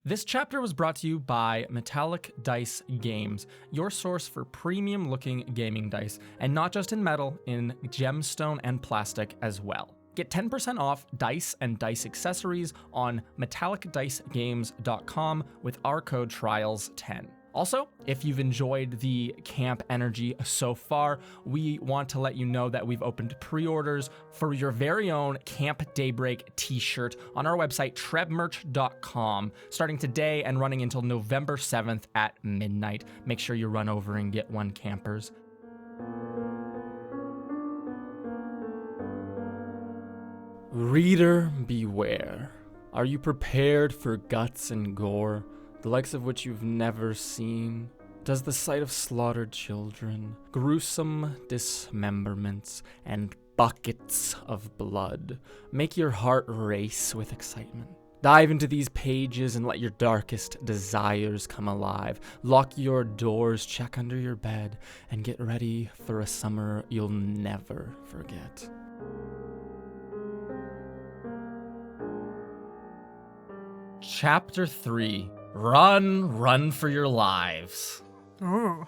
This chapter was brought to you by Metallic Dice Games, your source for premium-looking gaming dice, and not just in metal, in gemstone and plastic as well. Get 10% off dice and dice accessories on metallicdicegames.com with our code TRIALS10. Also, if you've enjoyed the camp energy so far, we want to let you know that we've opened pre-orders for your very own Camp Daybreak t-shirt on our website, trebmerch.com, starting today and running until November 7th at midnight. Make sure you run over and get one, campers. Reader, beware. Are you prepared for guts and gore, the likes of which you've never seen? Does the sight of slaughtered children, gruesome dismemberments, and buckets of blood make your heart race with excitement? Dive into these pages and let your darkest desires come alive. Lock your doors, check under your bed, and get ready for a summer you'll never forget. Chapter 3. Run for your lives. Ooh.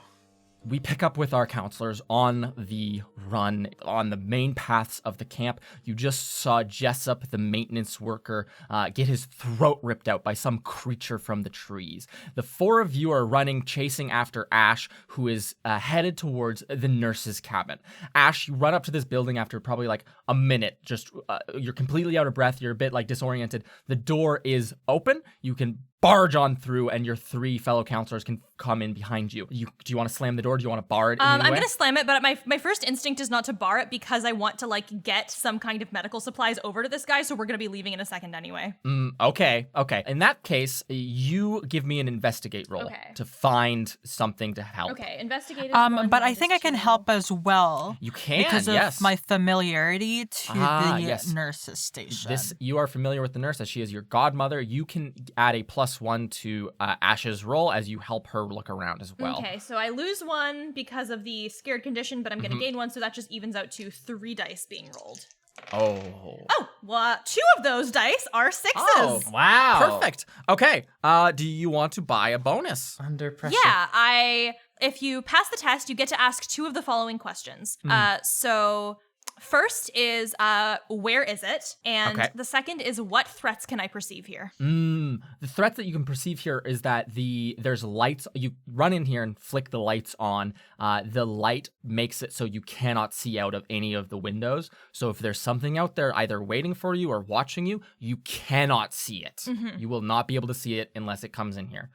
We pick up with our counselors on the run, on the main paths of the camp. You just saw Jessup, the maintenance worker, get his throat ripped out by some creature from the trees. The four of you are running, chasing after Ash, who is headed towards the nurse's cabin. Ash, you run up to this building after probably like a minute. Just you're completely out of breath. You're a bit like disoriented. The door is open. You can barge on through, and your three fellow counselors can come in behind you. Do you want to slam the door? Do you want to bar it? I'm gonna slam it, but my first instinct is not to bar it because I want to like get some kind of medical supplies over to this guy. So we're gonna be leaving in a second anyway. Okay. In that case, you give me an investigate roll to find something to help. Okay, investigate. But I think I can help as well. You can, because of my familiarity to the nurse's station. You are familiar with the nurse as she is your godmother. You can add a +1 to Ash's roll as you help her look around as well. Okay, so I lose 1 because of the scared condition, but I'm going to gain 1, so that just evens out to 3 dice being rolled. Oh, well, 2 of those dice are 6s. Oh, wow. Perfect. Okay, do you want to buy a bonus? Under pressure. Yeah, if you pass the test, you get to ask 2 of the following questions. So first is, where is it? And the second is, what threats can I perceive here? The threat that you can perceive here is that there's lights. You run in here and flick the lights on. The light makes it so you cannot see out of any of the windows. So if there's something out there either waiting for you or watching you, you cannot see it. You will not be able to see it unless it comes in here.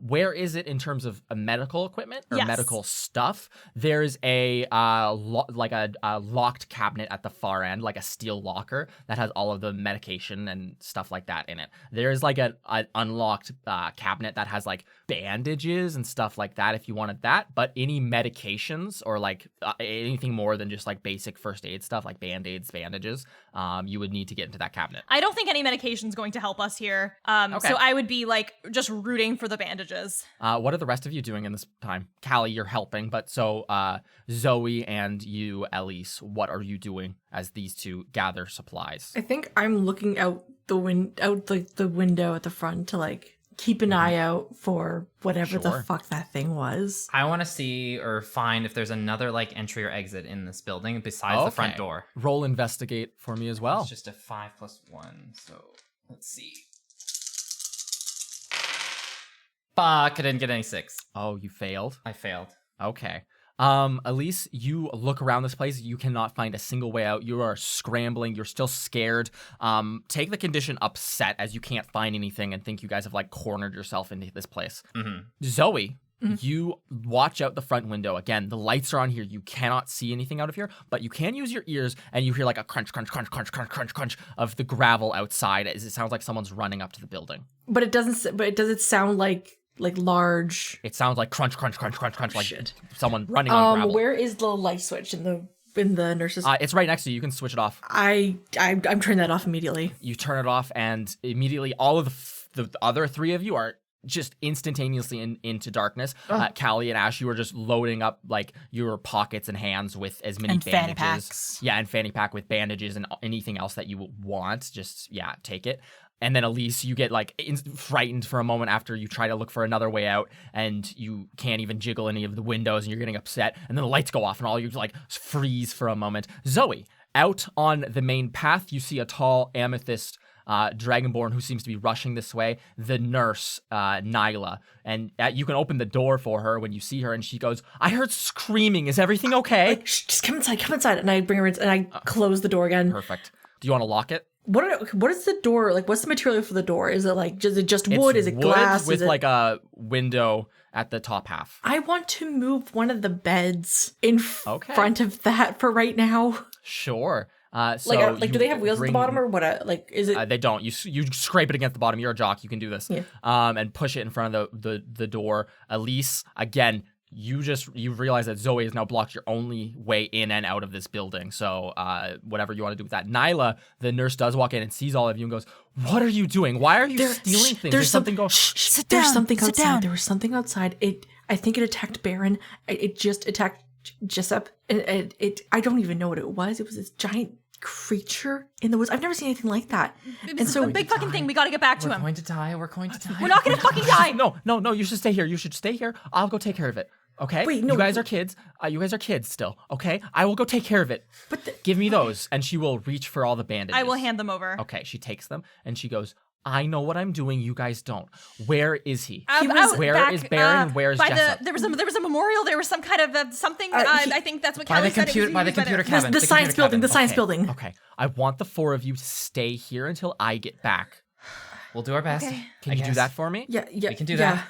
Where is it in terms of medical equipment or medical stuff? There's a locked cabinet at the far end, like a steel locker that has all of the medication and stuff like that in it. There's like an unlocked cabinet that has like bandages and stuff like that if you wanted that, but any medications or like anything more than just like basic first aid stuff like band-aids, bandages, you would need to get into that cabinet. I don't think any medication is going to help us here. So I would be like just rooting for the bandages. What are the rest of you doing in this time? Callie, you're helping, but so Zoe and you, Elise, what are you doing as these two gather supplies? I think I'm looking out the window at the front to like keep an eye out for whatever the fuck that thing was. I want to see or find if there's another like entry or exit in this building besides the front door. Roll investigate for me as well. It's just a 5 + 1, so let's see. Fuck, I didn't get any 6. Oh, you failed? I failed. Okay. Elise, you look around this place. You cannot find a single way out. You are scrambling. You're still scared. Take the condition upset as you can't find anything and think you guys have like cornered yourself into this place. Zoe, you watch out the front window. Again, the lights are on here. You cannot see anything out of here, but you can use your ears and you hear like a crunch, crunch, crunch, crunch, crunch, crunch, crunch of the gravel outside as it sounds like someone's running up to the building. But it doesn't. But does it sound like large? It sounds like crunch, crunch, crunch, crunch, crunch, like someone running on gravel. Where is the light switch in the nurse's? It's right next to you. You can switch it off. I'm turning that off immediately. You turn it off, and immediately all of the other 3 of you are just instantaneously into darkness. Callie and Ash, you were just loading up like your pockets and hands with as many bandages. Fanny packs. Yeah, and fanny pack with bandages and anything else that you want. Just take it. And then Elise, you get like frightened for a moment after you try to look for another way out, and you can't even jiggle any of the windows, and you're getting upset. And then the lights go off, and all you like freeze for a moment. Zoe, out on the main path, you see a tall amethyst dragonborn who seems to be rushing this way. The nurse, Nyla, and you can open the door for her when you see her, and she goes, "I heard screaming. Is everything okay?" Like, shh, just come inside. And I bring her in, and I close the door again. Perfect. Do you want to lock it? What is the door like? What's the material for the door? Is it like just wood? Is it glass? With like a window at the top half. I want to move one of the beds in front of that for right now. Sure. So do they have wheels at the bottom or what? Is it? They don't. You scrape it against the bottom. You're a jock. You can do this. Yeah. And push it in front of the door. Elise, again, you realize that Zoe has now blocked your only way in and out of this building. So whatever you want to do with that. Nyla, the nurse, does walk in and sees all of you and goes, "What are you doing? Why are you stealing things? There's something going." Sit down. There's something outside. There was something outside. I think it attacked Baron. It just attacked Jessup. I don't even know what it was. It was this giant creature in the woods. I've never seen anything like that. And so a big fucking thing. We got to get back to him. We're going to die. We're not going to fucking die. No. You should stay here. You should stay here. I'll go take care of it. Okay. Wait, no. You guys are kids. You guys are kids still. Okay. I will go take care of it. But give me those, and she will reach for all the bandages. I will hand them over. Okay. She takes them and she goes, "I know what I'm doing. You guys don't. Where is he? Where is Baron? Where is Jessup?" There was a memorial. There was some kind of something. I think that's what Callie said. By the computer cabin. The science building. The science building. Okay. I want the 4 of you to stay here until I get back. We'll do our best. Okay. Can you do that for me? Yeah. We can do that.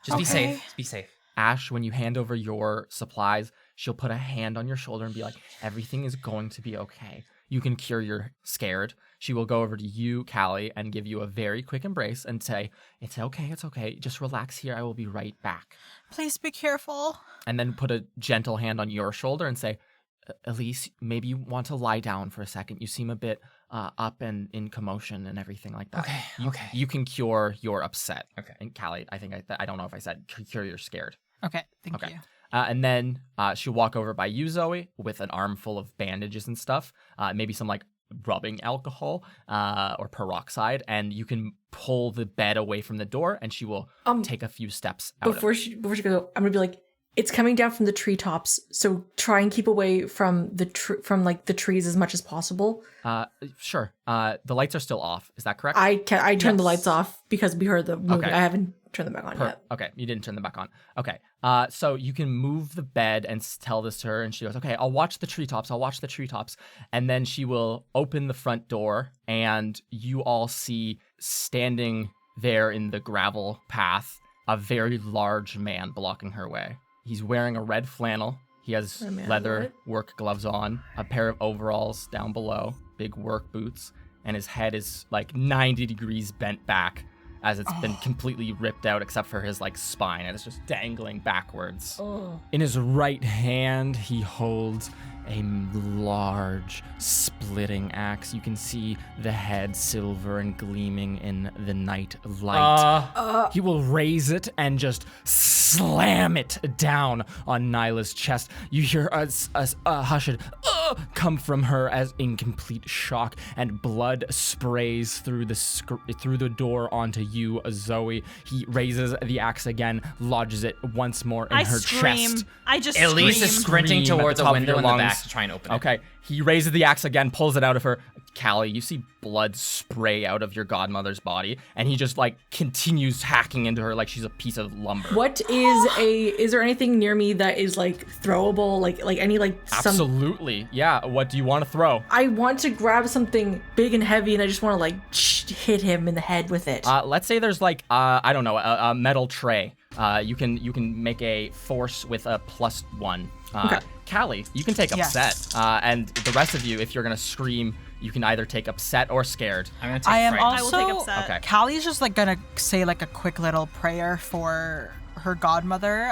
Just be safe. Be safe. Ash, when you hand over your supplies, she'll put a hand on your shoulder and be like, "Everything is going to be okay. You can cure your scared." She will go over to you, Callie, and give you a very quick embrace and say, "It's okay. Just relax here. I will be right back." Please be careful. And then put a gentle hand on your shoulder and say, "Elise, maybe you want to lie down for a second. You seem a bit up and in commotion and everything like that." Okay. You can cure your upset. Okay. And Callie, I don't know if I said cure your scared. Okay, thank you. And then she'll walk over by you, Zoe, with an armful of bandages and stuff. Maybe some like rubbing alcohol or peroxide, and you can pull the bed away from the door, and she will take a few steps out. Before she goes, I'm gonna be like, "It's coming down from the treetops, so try and keep away from the trees as much as possible." Sure. The lights are still off. Is that correct? I turned the lights off because we heard the movement. Okay. I haven't turned them back on yet. Okay, you didn't turn them back on. Okay. So you can move the bed and tell this to her, and she goes, "Okay, I'll watch the treetops. And then she will open the front door, and you all see standing there in the gravel path a very large man blocking her way. He's wearing a red flannel. He has leather work gloves on, a pair of overalls down below, big work boots, and his head is like 90 degrees bent back as it's been completely ripped out except for his like spine, and it's just dangling backwards. In his right hand, he holds a large splitting axe. You can see the head silver and gleaming in the night light. He will raise it and just slam it down on Nyla's chest. You hear a hushed come from her as in complete shock, and blood sprays through the door onto you, Zoe. He raises the axe again, lodges it once more in her chest. I just Elise scream. is sprinting towards a window in the back to try and open it. Okay, he raises the axe again, pulls it out of her. Callie, you see blood spray out of your godmother's body, and he just like continues hacking into her like she's a piece of lumber. Is there anything near me that is like throwable, like any like Absolutely. Yeah, what do you want to throw? I want to grab something big and heavy, and I just want to like hit him in the head with it. Let's say there's like I don't know, a metal tray. You can make a force with a +1. Okay. Callie, you can take upset. And the rest of you, if you're gonna scream, you can either take upset or scared. I'm gonna take I am frightened. also. I will take upset. Okay. Callie's just like gonna say like a quick little prayer for her godmother,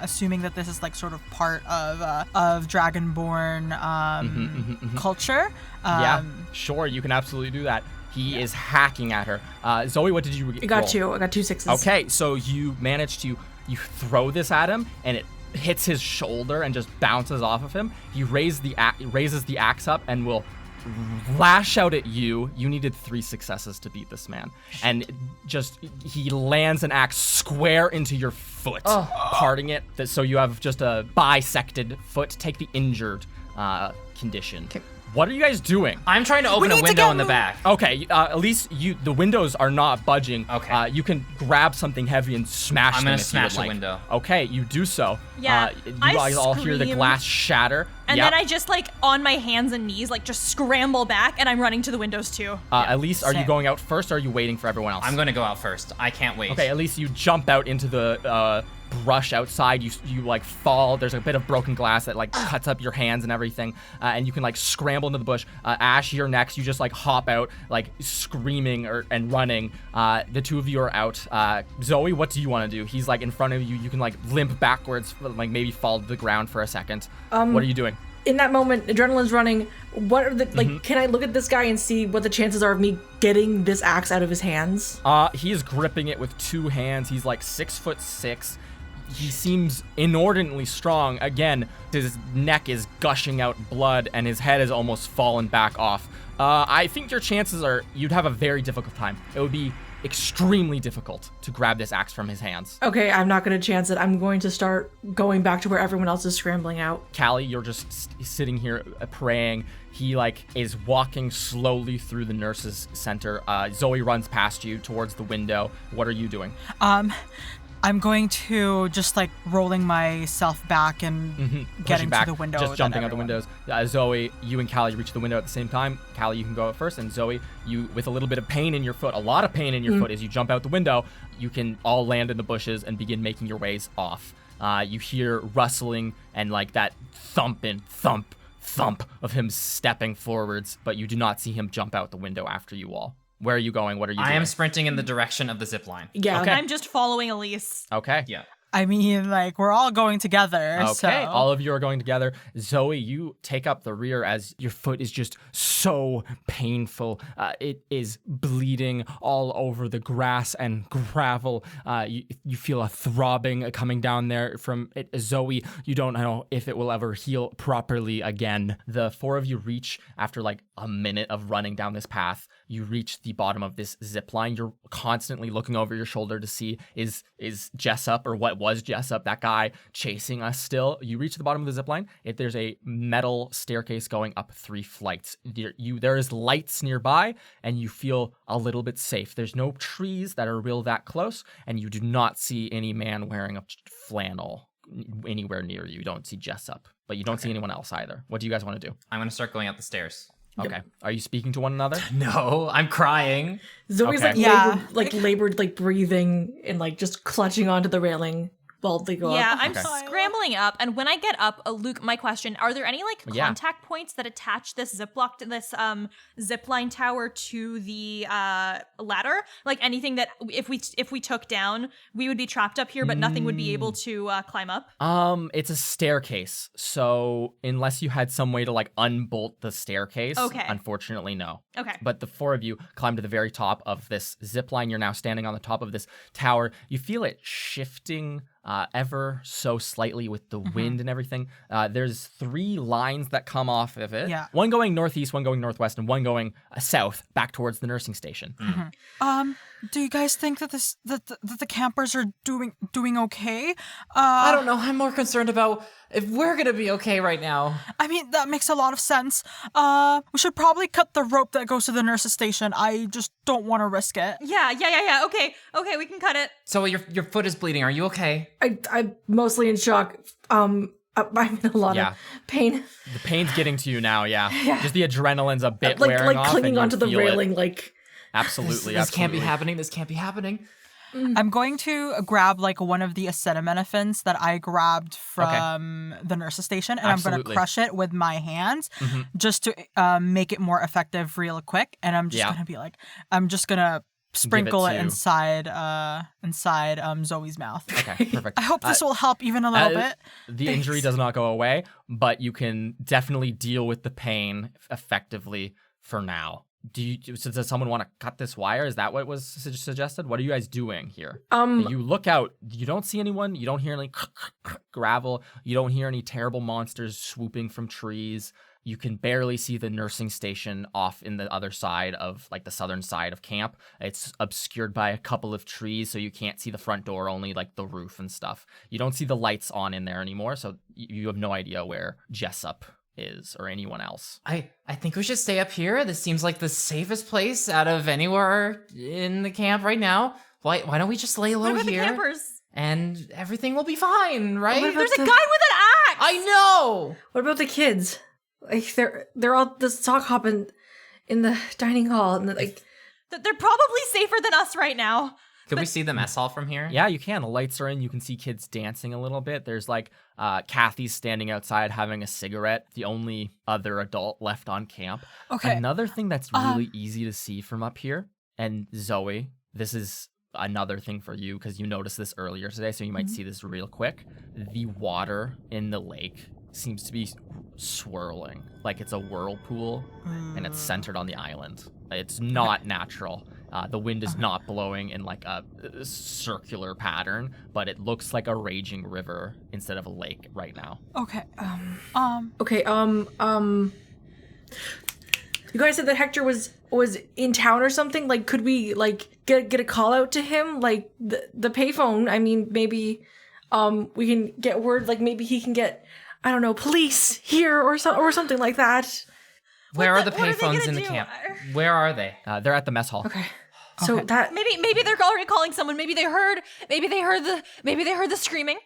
assuming that this is like sort of part of Dragonborn culture. Yeah, sure, you can absolutely do that. He is hacking at her. Zoe, what did you roll? I got 2 6s. Okay, so you manage to throw this at him, and it hits his shoulder and just bounces off of him. He raises the axe up and will lash out at you. You needed 3 successes to beat this man. And he lands an axe square into your foot, parting it. So you have just a bisected foot. Take the injured condition. Okay. What are you guys doing? I'm trying to open a window in the back. Okay, at least the windows are not budging. Okay. You can grab something heavy and smash them. I'm gonna smash a window. Okay, you do so. Yeah, you guys all hear the glass shatter. And then I just on my hands and knees, just scramble back, and I'm running to the windows too. Elise, are you going out first, or are you waiting for everyone else? I'm gonna go out first. I can't wait. Okay, Elise, you jump out into the brush outside. You fall. There's a bit of broken glass that cuts up your hands and everything, and you can scramble into the bush. Ash, you're next. You just hop out screaming and running. The 2 of you are out. Zoe, what do you want to do? He's in front of you. You can limp backwards, maybe fall to the ground for a second. What are you doing? In that moment, adrenaline's running. What are the can I look at this guy and see what the chances are of me getting this axe out of his hands? He is gripping it with 2 hands. He's 6'6". He seems inordinately strong. Again, his neck is gushing out blood and his head has almost fallen back off. I think your chances are you'd have a very difficult time. It would be extremely difficult to grab this axe from his hands. Okay, I'm not going to chance it. I'm going to start going back to where everyone else is scrambling out. Callie, you're just sitting here praying. He is walking slowly through the nurses' center. Zoe runs past you towards the window. What are you doing? I'm going to just rolling myself back and getting to the window. Just jumping out the windows. Zoe, you and Callie reach the window at the same time. Callie, you can go out first. And Zoe, you, with a little bit of pain in your foot, a lot of pain in your foot as you jump out the window, you can all land in the bushes and begin making your ways off. You hear rustling and that thump of him stepping forwards, but you do not see him jump out the window after you all. Where are you going? What are you doing? I am sprinting in the direction of the zip line. Yeah. Okay. I'm just following Elise. Okay. Yeah. I mean, we're all going together. Okay, so. all of you are going together. Zoe, you take up the rear as your foot is just so painful. It is bleeding all over the grass and gravel. You feel a throbbing coming down there from it. Zoe, you don't know if it will ever heal properly again. The 4 of you reach, after a minute of running down this path, you reach the bottom of this zip line. You're constantly looking over your shoulder to see is Jessup, or what was Jessup, that guy, chasing us still. You reach the bottom of the zip line. There's a metal staircase going up 3 flights. There is lights nearby, and you feel a little bit safe. There's no trees that are real that close, and you do not see any man wearing a flannel anywhere near you. You don't see Jessup, but you don't see anyone else either. What do you guys want to do? I'm going to start going up the stairs. Okay. Are you speaking to one another? No, I'm crying. Zoe's Okay. labored, breathing and just clutching onto the railing while they go Yeah, up. I'm scrambling up, and when I get up, Luke, my question: are there any contact points that attach this zip line tower to the ladder? Anything that if we took down, we would be trapped up here, but nothing would be able to climb up. It's a staircase, so unless you had some way to unbolt the staircase, unfortunately, no. Okay. But the 4 of you climb to the very top of this zip line. You're now standing on the top of this tower. You feel it shifting ever so slightly with the wind and everything. There's 3 lines that come off of it. Yeah. One going northeast, one going northwest, and one going south back towards the nursing station. Do you guys think that the campers are doing okay? I don't know. I'm more concerned about if we're going to be okay right now. I mean, that makes a lot of sense. We should probably cut the rope that goes to the nurse's station. I just don't want to risk it. Yeah. Okay, we can cut it. So your foot is bleeding. Are you okay? I'm mostly in shock. I'm in a lot of pain. The pain's getting to you now, yeah. Just the adrenaline's a bit wearing off. Clinging and onto the railing, Absolutely, This can't be happening. This can't be happening. I'm going to grab one of the acetaminophen that I grabbed from the nurse's station, and I'm going to crush it with my hands just to make it more effective real quick. And I'm just going to be I'm just going to sprinkle it inside Zoe's mouth. Okay, perfect. I hope this will help even a little bit. The injury does not go away, but you can definitely deal with the pain effectively for now. Does someone want to cut this wire? Is that what was suggested? What are you guys doing here? You look out. You don't see anyone. You don't hear any gravel. You don't hear any terrible monsters swooping from trees. You can barely see the nursing station off in the other side of, like, the southern side of camp. It's obscured by a couple of trees, so you can't see the front door, only, like, the roof and stuff. You don't see the lights on in there anymore, so you have no idea where Jessup is or anyone else. I think we should stay up here. This seems like the safest place out of anywhere in the camp right now. Why don't we just lay low What about here? the campers? And everything will be fine, right? There's a guy with an axe! I know! What about the kids? Like, they're all the sock hopping in the dining hall, and like They're probably safer than us right now. Could we see the mess hall from here? Yeah, you can. The lights are in. You can see kids dancing a little bit. There's like Kathy's standing outside having a cigarette, the only other adult left on camp. Okay. Another thing that's really easy to see from up here, and Zoe, this is another thing for you because you noticed this earlier today, so you might see this real quick. The water in the lake seems to be swirling like it's a whirlpool, and it's centered on the island. It's not natural. The wind is not blowing in like a circular pattern, but it looks like a raging river instead of a lake right now. Okay. You guys said that Hector was in town or something. Like, could we like get a call out to him? Like the payphone. I mean, maybe we can get word. Like maybe he can get, I don't know, police here or something like that. Where are the payphones in the camp? Where are they? They're at the mess hall. Okay. So that Maybe they're already calling someone. Maybe they heard the screaming,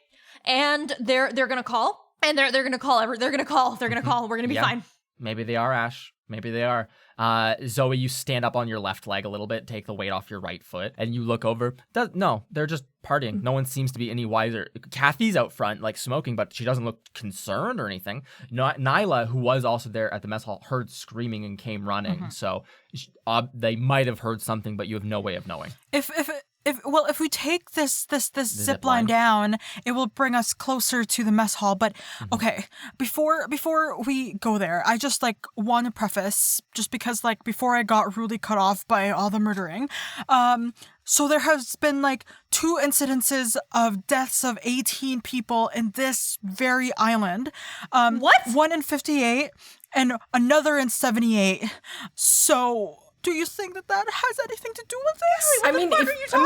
and they're gonna call, and they're gonna call. We're gonna be fine. Maybe they are, Ash. Maybe they are. Zoe, you stand up on your left leg a little bit, take the weight off your right foot, and you look over. No, they're just partying. No one seems to be any wiser. Kathy's out front, like smoking, but she doesn't look concerned or anything. Nyla, who was also there at the mess hall, heard screaming and came running. So they might have heard something, but you have no way of knowing. If we take this zip line down, it will bring us closer to the mess hall. But okay, before we go there, I just like want to preface, just because like before I got rudely cut off by all the murdering, so there has been like 2 incidences of deaths of 18 people in this very island. What? One in 58 and another in 78. So, do you think that has anything to do with this? I mean,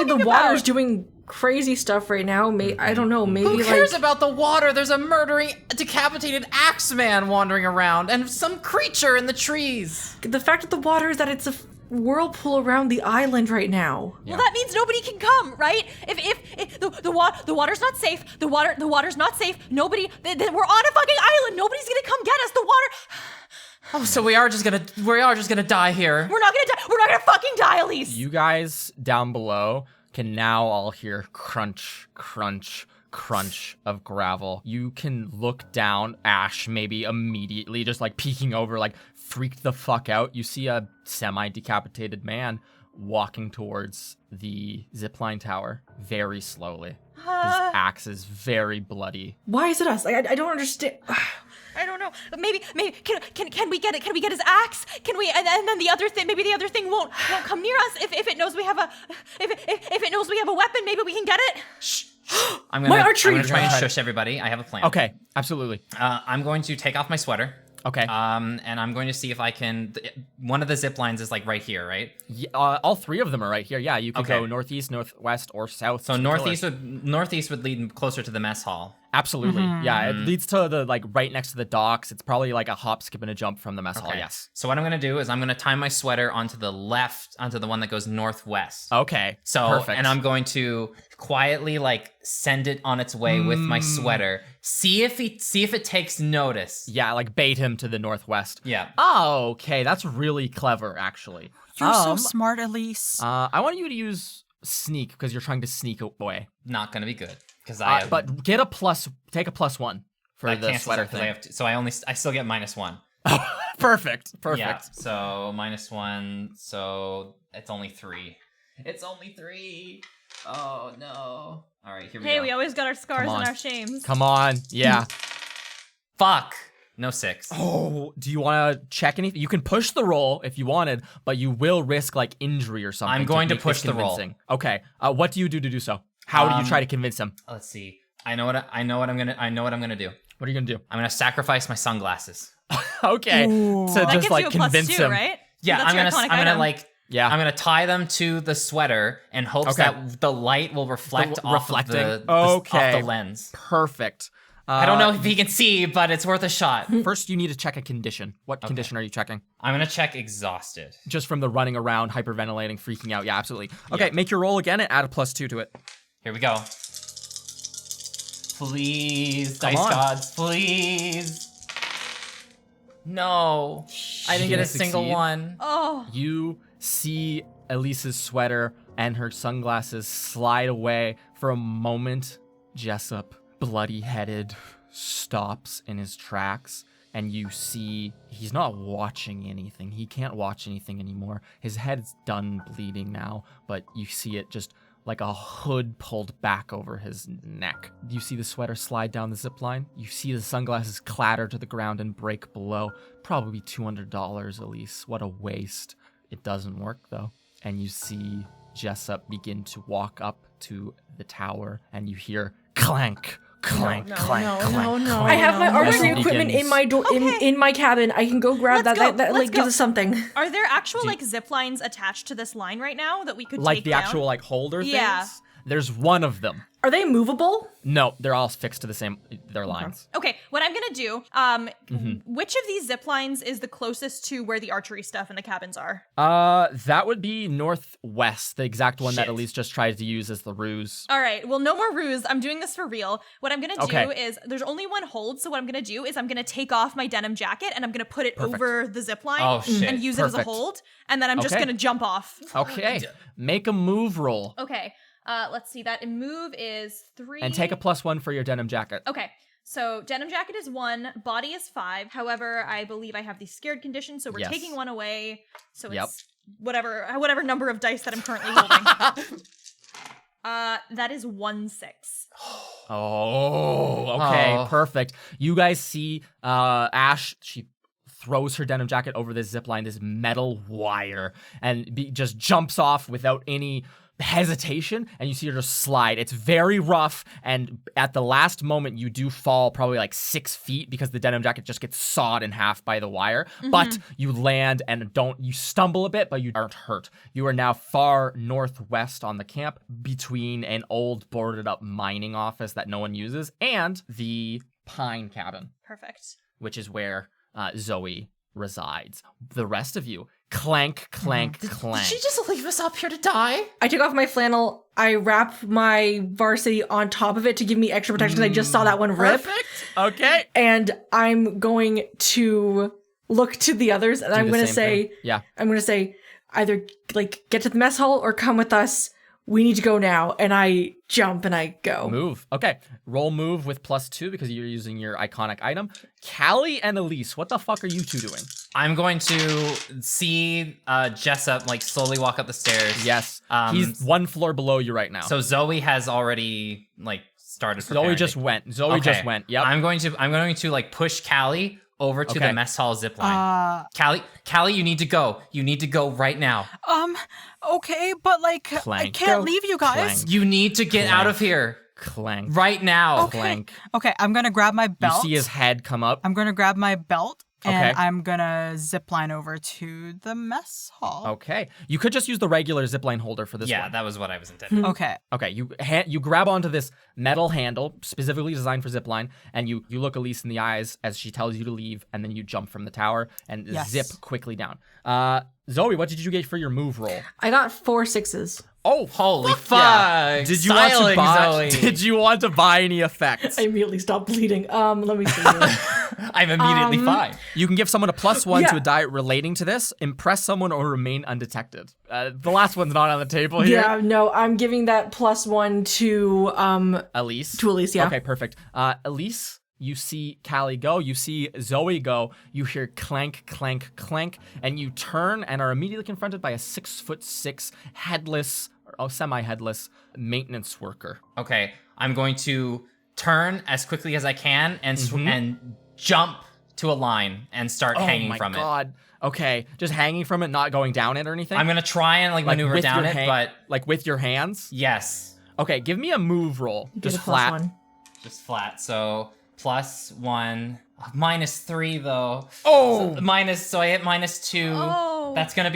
the water's doing crazy stuff right now. I don't know. Maybe Who cares about the water? There's a murdering, decapitated axe man wandering around, and some creature in the trees. The fact of the water is that it's a whirlpool around the island right now. Well, that means nobody can come, right? If the water's not safe, the water's not safe. Nobody, we're on a fucking island. Nobody's gonna come get us. The water. Oh, so we are just gonna die here. We're not gonna die. We're not gonna fucking die, Elise. You guys down below can now all hear crunch, crunch, crunch of gravel. You can look down, Ash maybe immediately just like peeking over, like freaked the fuck out. You see a semi-decapitated man walking towards the zipline tower very slowly. His axe is very bloody. Why is it us? Like, I don't understand. I don't know. Maybe can we get it? Can we get his axe? Can we? And then the other thing. Maybe the other thing won't come near us. If it knows we have a if it knows we have a weapon, maybe we can get it. Shh. I'm gonna try and shush everybody. I have a plan. Okay, absolutely. I'm going to take off my sweater. Okay. And I'm going to see if I can. One of the zip lines is like right here, right? Yeah, all 3 of them are right here. Yeah, you can go northeast, northwest, or south. So northeast would lead closer to the mess hall. Absolutely. Yeah, it leads to the like right next to the docks. It's probably like a hop, skip, and a jump from the mess hall. Yes. So what I'm gonna do is I'm gonna tie my sweater onto the left, onto the one that goes northwest. Okay. So perfect. And I'm going to quietly like send it on its way with my sweater. See if it takes notice. Yeah, like bait him to the northwest. Yeah. Oh, okay. That's really clever, actually. You're so smart, Elise. I want you to use sneak because you're trying to sneak away. Not gonna be good because but get take a +1 for the sweater thing. I still get -1. Perfect. Yeah. So -1. So it's only 3. It's only 3. Oh no. All right, here we go. Hey, we always got our scars and our shames. Come on. Yeah. Fuck. No 6. Oh, do you want to check anything? You can push the roll if you wanted, but you will risk like injury or something. I'm going to push the roll. Okay. What do you do to do so? How do you try to convince him? Let's see. I know what I'm gonna do. What are you gonna do? I'm gonna sacrifice my sunglasses. Okay. Ooh. To That just gives like you a convince +2, him. right? Yeah, That's I'm your gonna iconic item. tie them to the sweater in hopes that the light will reflect off of the lens. Perfect. I don't know if he can see, but it's worth a shot. First, you need to check a condition. What condition are you checking? I'm gonna check exhausted. Just from the running around, hyperventilating, freaking out. Yeah, absolutely. Okay, make your roll again and add a +2 to it. Here we go. Please, Come dice on. gods, please. No, I didn't get a single succeed. one. Oh. You see Elise's sweater and her sunglasses slide away. For a moment, Jessup, bloody-headed, stops in his tracks, and you see he's not watching anything. He can't watch anything anymore. His head's done bleeding now, but you see it just like a hood pulled back over his neck. You see the sweater slide down the zip line. You see the sunglasses clatter to the ground and break below. Probably $200, Elise. What a waste. It doesn't work, though. And you see Jessup begin to walk up to the tower, and you hear clank, clank, clank, clank. I have my archery Yes, it equipment begins. in my in my cabin. I can go grab Let's that. go. That Let's like go. gives us something. Are there actual like zip lines attached to this line right now that we could Like take the down? actual like holder Yeah. things? There's one of them. Are they movable? No, they're all fixed to their lines. Okay, what I'm gonna do, which of these zip lines is the closest to where the archery stuff and the cabins are? That would be northwest, the exact one that Shit. Elise just tried to use as the ruse. All right, well, no more ruse. I'm doing this for real. What I'm gonna do Okay. is, there's only one hold, so what I'm gonna do is I'm gonna take off my denim jacket and I'm gonna put it over the zip line Oh, shit. and use it as a Perfect. hold, and then I'm just Okay. gonna jump off. Okay, make a move roll. Okay, let's see, that move is 3. And take a +1 for your denim jacket. Okay, so denim jacket is 1, body is 5. However, I believe I have the scared condition, so we're Yes. taking 1 away. So Yep. it's whatever number of dice that I'm currently holding. That is 1/6. Oh, okay, Oh. perfect. You guys see Ash, she throws her denim jacket over this zip line, this metal wire, and just jumps off without any hesitation, and you see her just slide. It's very rough, and at the last moment you do fall probably like 6 feet because the denim jacket just gets sawed in half by the wire. But you land and you stumble a bit, but you aren't hurt. You are now far northwest on the camp between an old boarded up mining office that no one uses and the pine cabin, Perfect. which is where Zoe resides. The rest of you, clank, clank, clank. Did she just leave us up here to die? I take off my flannel. I wrap my varsity on top of it to give me extra protection. I just saw that one rip. Perfect. Okay. And I'm going to look to the others, and I'm the going to same say, thing. Yeah. I'm going to say, either like get to the mess hall or come with us. We need to go now. And I jump and I go. Move. Okay. Roll move with +2 because you're using your iconic item. Callie and Elise, what the fuck are you two doing? I'm going to see Jessup like slowly walk up the stairs. Yes. He's one floor below you right now. So Zoe has already like started preparing. Zoe just went. Zoe just went. Yep. I'm going to like push Callie over to Okay. the mess hall zip line. Callie, you need to go. You need to go right now. Okay, but like, I Clank. can't Go. leave you guys. Clank. You need to get out of here Clank. right now. Okay. Clank. Okay, I'm gonna grab my You belt. see his head come up. I'm gonna grab my belt and Okay. I'm gonna zip line over to the mess hall. Okay. You could just use the regular zipline holder for this Yeah, one. that was what I was intending. Okay. Okay, you grab onto this metal handle specifically designed for zipline, and you look Elise in the eyes as she tells you to leave, and then you jump from the tower and Yes. zip quickly down. Zoe, what did you get for your move roll? I got 4 6s. Oh, Holy fuck! yeah. Did you want to Styling, buy? Zoe. Did you want to buy any effects? I immediately stopped bleeding. Let me see. I'm immediately fine. You can give someone a +1 Yeah. to a die relating to this, impress someone, or remain undetected. The last one's not on the table here. Yeah, no, I'm giving that +1 to Elise. To Elise, yeah. Okay, perfect. Elise, you see Callie go, you see Zoe go, you hear clank, clank, clank, and you turn and are immediately confronted by a 6'6" headless, or semi-headless maintenance worker. Okay, I'm going to turn as quickly as I can and and jump to a line and start hanging from Oh my god. Okay, just hanging from it, not going down it or anything? it. I'm gonna try and like maneuver with down your it, but like with your hands? yes, Okay, give me a move roll. get Just a flat. +1. just flat. So +1. -3 though. Oh! So I hit -2. Oh. That's gonna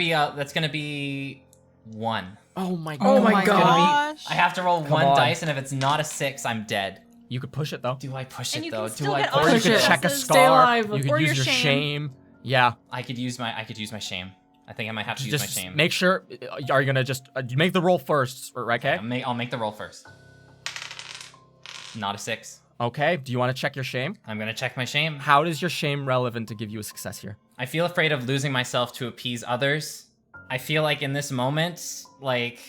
be 1. Oh my god. Oh my gosh. I have to roll Come 1 on. dice, and if it's not a 6, I'm dead. You could push it though. Do I push And it you though? can still get push all Or you Push could it. check a successes. Stay scar. alive. You could Or use your your shame. shame. Yeah. I could use my shame. I think I might have to use my Just shame. make sure. Are you gonna just make the roll first, right? Okay. I'll make the roll first. Not a 6. Okay. Do you want to check your shame? I'm gonna check my shame. How is your shame relevant to give you a success here? I feel afraid of losing myself to appease others. I feel like in this moment, like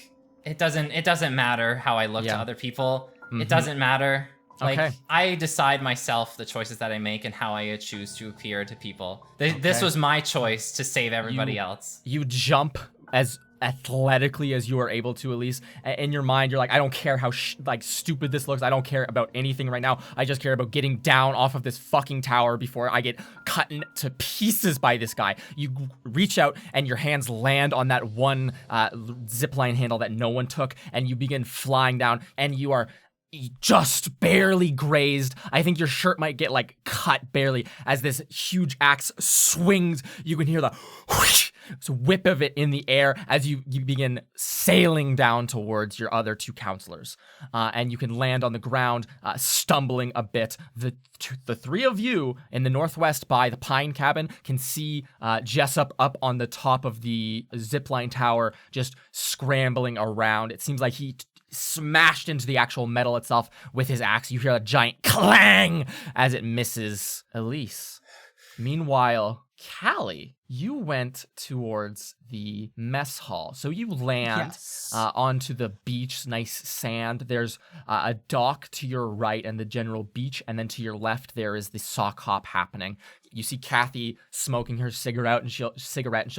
it doesn't matter how I look to other people. It doesn't matter. Like Okay. I decide myself the choices that I make and how I choose to appear to people. This was my choice to save everybody else. You jump as athletically as you are able to, Elise. In your mind, you're like, I don't care how stupid this looks. I don't care about anything right now. I just care about getting down off of this fucking tower before I get cut to pieces by this guy. You reach out and your hands land on that one zipline handle that no one took, and you begin flying down, and you are just barely grazed. I think your shirt might get like cut barely as this huge axe swings. You can hear the whoosh, whip of it in the air as you begin sailing down towards your other 2 counselors. And you can land on the ground, stumbling a bit. The 3 of you in the northwest by the pine cabin can see Jessup up on the top of the zipline tower, just scrambling around. It seems like he smashed into the actual metal itself with his axe. You hear a giant clang as it misses Elise. Meanwhile, Callie, you went towards the mess hall. So you land onto the beach, nice sand. There's a dock to your right and the general beach, and then to your left there is the sock hop happening. You see Kathy smoking her cigarette, and she'll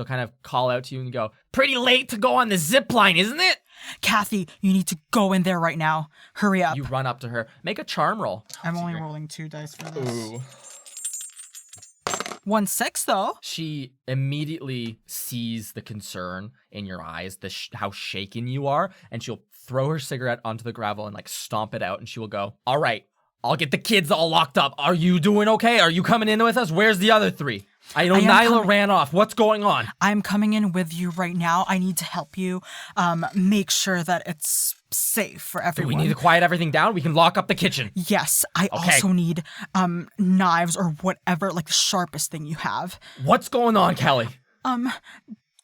kind of call out to you and go, "Pretty late to go on the zip line, isn't it?" Kathy, you need to go in there right now. Hurry up. You run up to her. Make a charm roll. I'm only rolling 2 dice for this. Ooh. 1-6 though. She immediately sees the concern in your eyes, how shaken you are, and she'll throw her cigarette onto the gravel and like stomp it out, and she will go, "All right, I'll get the kids all locked up. Are you doing okay? Are you coming in with us? Where's the other 3? I know Nyla ran off. What's going on?" I'm coming in with you right now. I need to help you make sure that it's safe for everyone. Do we need to quiet everything down? We can lock up the kitchen. Yes, I also need knives or whatever, like the sharpest thing you have. What's going on, Kelly?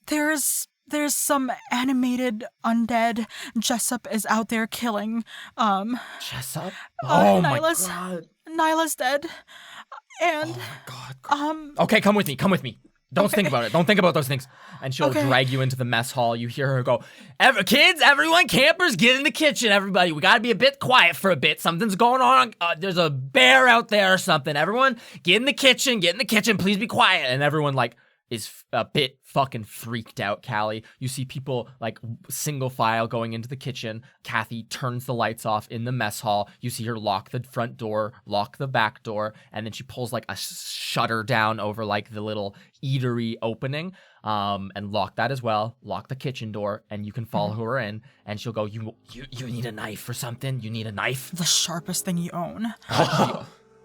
There's some animated undead Jessup is out there killing. Jessup? Oh my Nyla's, god. Nyla's dead. And Okay, come with me. Don't think about it. Don't think about those things. And she'll drag you into the mess hall. You hear her go, "Kids, everyone, campers, get in the kitchen, everybody. We gotta be a bit quiet for a bit. Something's going on. There's a bear out there or something. Everyone, get in the kitchen. Please be quiet." And everyone, is a bit fucking freaked out, Callie. You see people, single file going into the kitchen. Kathy turns the lights off in the mess hall. You see her lock the front door, lock the back door, and then she pulls, a shutter down over, the little eatery opening, and lock that as well. Lock the kitchen door, and you can follow her in, and she'll go, you need a knife or something? You need a knife?" The sharpest thing you own. She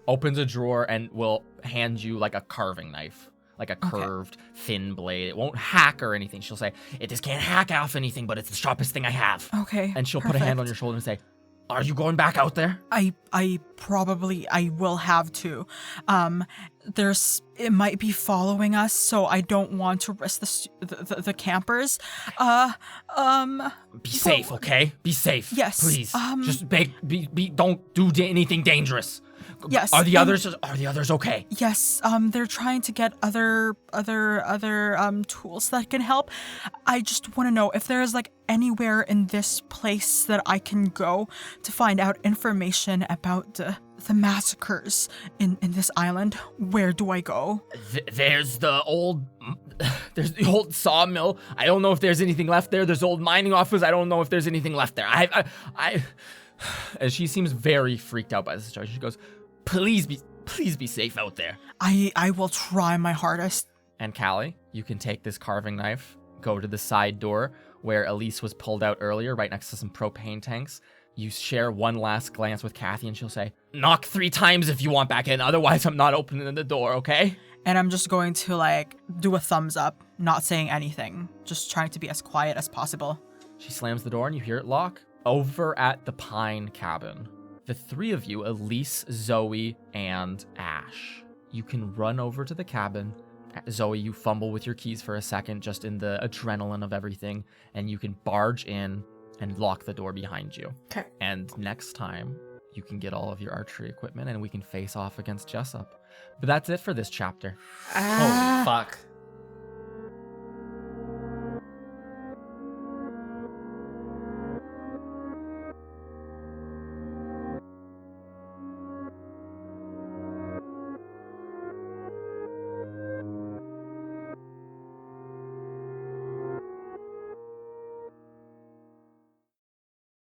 opens a drawer and will hand you, a carving knife. Like a curved, thin blade. It won't hack or anything. She'll say, "This can't hack off anything, but it's the sharpest thing I have." Okay. And she'll put a hand on your shoulder and say, "Are you going back out there?" I will have to. It might be following us, so I don't want to risk the campers. Be safe, okay? Be safe. Yes. Please. Just don't do anything dangerous. Yes. Are the others okay? Yes. They're trying to get other tools that can help. I just want to know if there is anywhere in this place that I can go to find out information about the massacres in this island. Where do I go? There's the old sawmill. I don't know if there's anything left there. There's old mining office. I don't know if there's anything left there. And she seems very freaked out by the situation. She goes, Please be safe out there." I will try my hardest. And Callie, you can take this carving knife, go to the side door where Elise was pulled out earlier, right next to some propane tanks. You share one last glance with Kathy, and she'll say, knock 3 times if you want back in. Otherwise, I'm not opening the door, okay? And I'm just going to, like, do a thumbs up, not saying anything. Just trying to be as quiet as possible. She slams the door, and you hear it lock. Over at the Pine Cabin, the 3 of you, Elise, Zoe, and Ash, you can run over to the cabin. Zoe, you fumble with your keys for a second, just in the adrenaline of everything, and you can barge in and lock the door behind you. Okay. And next time, you can get all of your archery equipment and we can face off against Jessup. But that's it for this chapter. Holy fuck.